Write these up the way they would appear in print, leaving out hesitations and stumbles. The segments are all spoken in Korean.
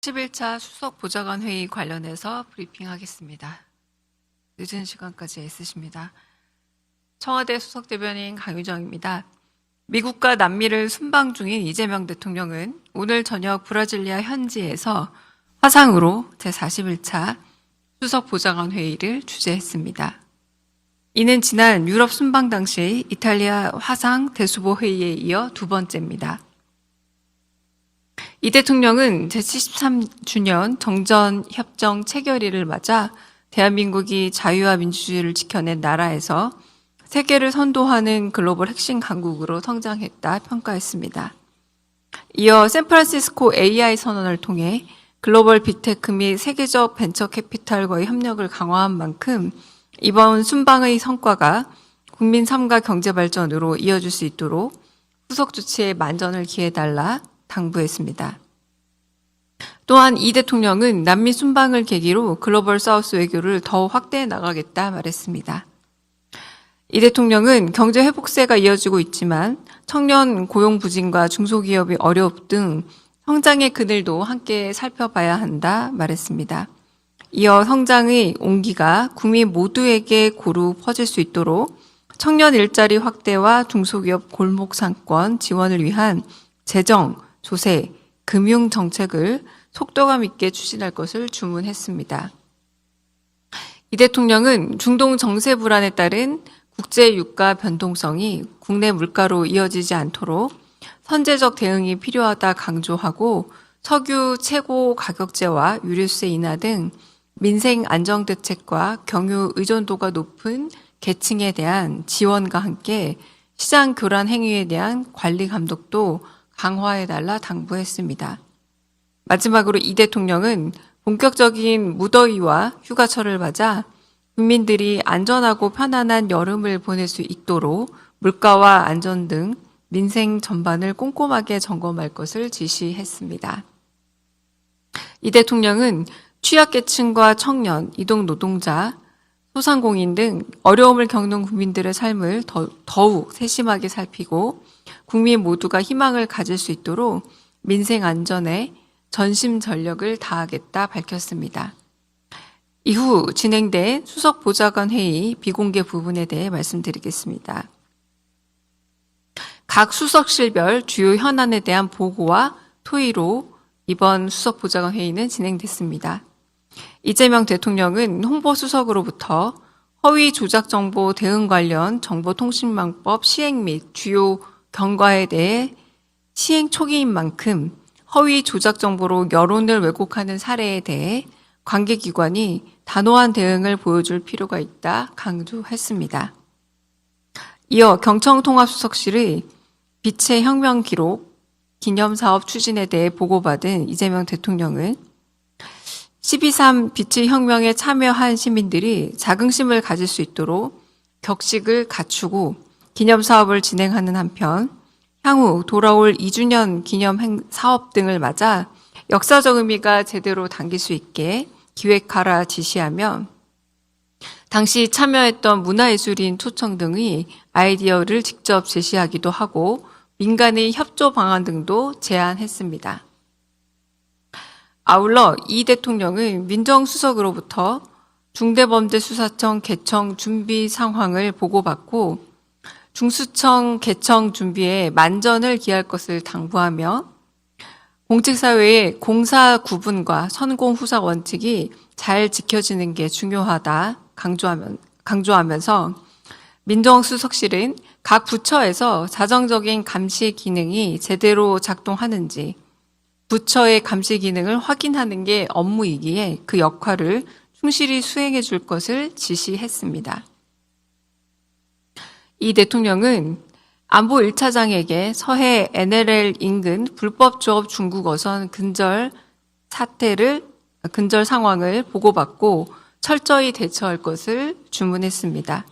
11차 수석 보좌관 회의 관련해서 브리핑하겠습니다. 늦은 시간까지 애쓰십니다. 청와대 수석 대변인 강유정입니다. 미국과 남미를 순방 중인 이재명 대통령은 오늘 저녁 브라질리아 현지에서 화상으로 제41차 수석 보좌관 회의를 주재했습니다. 이는 지난 유럽 순방 당시 이탈리아 화상 대수보 회의에 이어 두 번째입니다. 이 대통령은 제73주년 정전협정 체결일을 맞아 대한민국이 자유와 민주주의를 지켜낸 나라에서 세계를 선도하는 글로벌 핵심 강국으로 성장했다 평가했습니다. 이어 샌프란시스코 AI 선언을 통해 글로벌 빅테크 및 세계적 벤처 캐피탈과의 협력을 강화한 만큼 이번 순방의 성과가 국민 삶과 경제 발전으로 이어질 수 있도록 후속 조치에 만전을 기해달라 당부했습니다. 또한 이 대통령은 남미 순방을 계기로 글로벌 사우스 외교를 더욱 확대해 나가겠다 말했습니다. 이 대통령은 경제 회복세가 이어지고 있지만 청년 고용 부진과 중소기업이 어려움 등 성장의 그늘도 함께 살펴봐야 한다 말했습니다. 이어 성장의 온기가 국민 모두에게 고루 퍼질 수 있도록 청년 일자리 확대와 중소기업 골목 상권 지원을 위한 재정, 조세, 금융 정책을 속도감 있게 추진할 것을 주문했습니다. 이 대통령은 중동 정세 불안에 따른 국제 유가 변동성이 국내 물가로 이어지지 않도록 선제적 대응이 필요하다 강조하고 석유 최고 가격제와 유류세 인하 등 민생 안정 대책과 경유 의존도가 높은 계층에 대한 지원과 함께 시장 교란 행위에 대한 관리 감독도 강화해달라 당부했습니다. 마지막으로 이 대통령은 본격적인 무더위와 휴가철을 맞아 국민들이 안전하고 편안한 여름을 보낼 수 있도록 물가와 안전 등 민생 전반을 꼼꼼하게 점검할 것을 지시했습니다. 이 대통령은 취약계층과 청년, 이동노동자, 소상공인 등 어려움을 겪는 국민들의 삶을 더욱 세심하게 살피고 국민 모두가 희망을 가질 수 있도록 민생 안전에 전심 전력을 다하겠다 밝혔습니다. 이후 진행된 수석 보좌관 회의 비공개 부분에 대해 말씀드리겠습니다. 각 수석실별 주요 현안에 대한 보고와 토의로 이번 수석 보좌관 회의는 진행됐습니다. 이재명 대통령은 홍보수석으로부터 허위 조작 정보 대응 관련 정보통신망법 시행 및 주요 경과에 대해 시행 초기인 만큼 허위 조작 정보로 여론을 왜곡하는 사례에 대해 관계기관이 단호한 대응을 보여줄 필요가 있다 강조했습니다. 이어 경청통합수석실의 빛의 혁명 기록 기념사업 추진에 대해 보고받은 이재명 대통령은 12.3 빛의 혁명에 참여한 시민들이 자긍심을 가질 수 있도록 격식을 갖추고 기념사업을 진행하는 한편 향후 돌아올 2주년 기념 사업 등을 맞아 역사적 의미가 제대로 담길 수 있게 기획하라 지시하며 당시 참여했던 문화예술인 초청 등의 아이디어를 직접 제시하기도 하고 민간의 협조 방안 등도 제안했습니다. 아울러 이 대통령은 민정수석으로부터 중대범죄수사청 개청 준비 상황을 보고받고 중수청 개청 준비에 만전을 기할 것을 당부하며 공직사회의 공사 구분과 선공 후사 원칙이 잘 지켜지는 게 중요하다 강조하면서 민정수석실은 각 부처에서 자정적인 감시 기능이 제대로 작동하는지 부처의 감시 기능을 확인하는 게 업무이기에 그 역할을 충실히 수행해 줄 것을 지시했습니다. 이 대통령은 안보 1차장에게 서해 NLL 인근 불법 조업 중국 어선 근절 상황을 보고받고 철저히 대처할 것을 주문했습니다.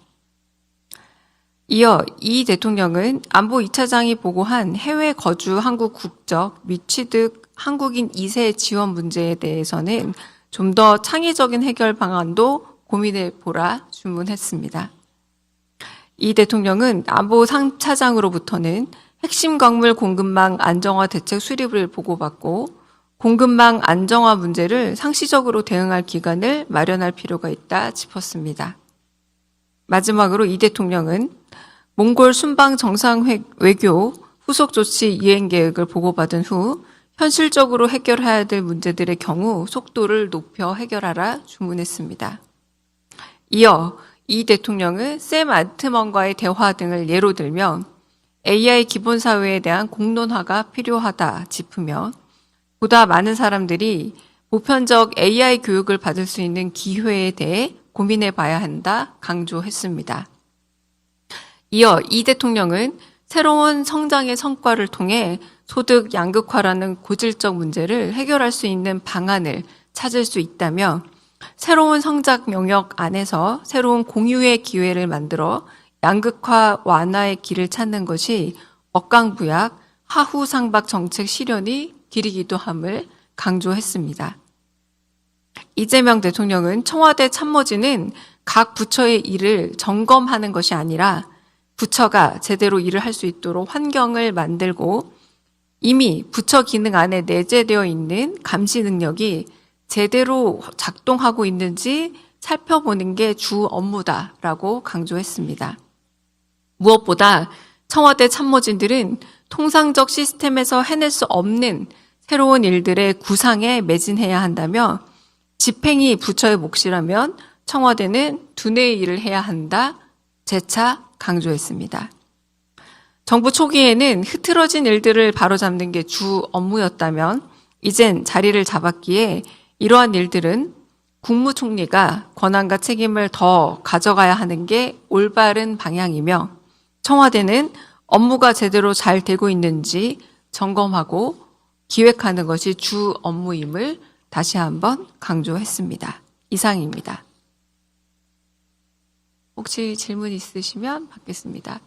이어 이 대통령은 안보 2차장이 보고한 해외 거주 한국 국적 및 취득 한국인 2세 지원 문제에 대해서는 좀 더 창의적인 해결 방안도 고민해 보라 주문했습니다. 이 대통령은 안보 3차장으로부터는 핵심 광물 공급망 안정화 대책 수립을 보고받고 공급망 안정화 문제를 상시적으로 대응할 기간을 마련할 필요가 있다 짚었습니다. 마지막으로 이 대통령은 몽골 순방 정상 외교 후속 조치 이행 계획을 보고받은 후 현실적으로 해결해야 될 문제들의 경우 속도를 높여 해결하라 주문했습니다. 이어 이 대통령은 샘 알트먼과의 대화 등을 예로 들며 AI 기본 사회에 대한 공론화가 필요하다 짚으며 보다 많은 사람들이 보편적 AI 교육을 받을 수 있는 기회에 대해 고민해 봐야 한다 강조했습니다. 이어 이 대통령은 새로운 성장의 성과를 통해 소득 양극화라는 고질적 문제를 해결할 수 있는 방안을 찾을 수 있다며 새로운 성장 영역 안에서 새로운 공유의 기회를 만들어 양극화 완화의 길을 찾는 것이 억강부약, 하후상박 정책 실현이 길이기도 함을 강조했습니다. 이재명 대통령은 청와대 참모진은 각 부처의 일을 점검하는 것이 아니라 부처가 제대로 일을 할 수 있도록 환경을 만들고 이미 부처 기능 안에 내재되어 있는 감시 능력이 제대로 작동하고 있는지 살펴보는 게 주 업무다라고 강조했습니다. 무엇보다 청와대 참모진들은 통상적 시스템에서 해낼 수 없는 새로운 일들의 구상에 매진해야 한다며 집행이 부처의 몫이라면 청와대는 두뇌의 일을 해야 한다 재차 강조했습니다. 정부 초기에는 흐트러진 일들을 바로잡는 게 주 업무였다면 이젠 자리를 잡았기에 이러한 일들은 국무총리가 권한과 책임을 더 가져가야 하는 게 올바른 방향이며 청와대는 업무가 제대로 잘 되고 있는지 점검하고 기획하는 것이 주 업무임을 다시 한번 강조했습니다. 이상입니다. 혹시 질문 있으시면 받겠습니다.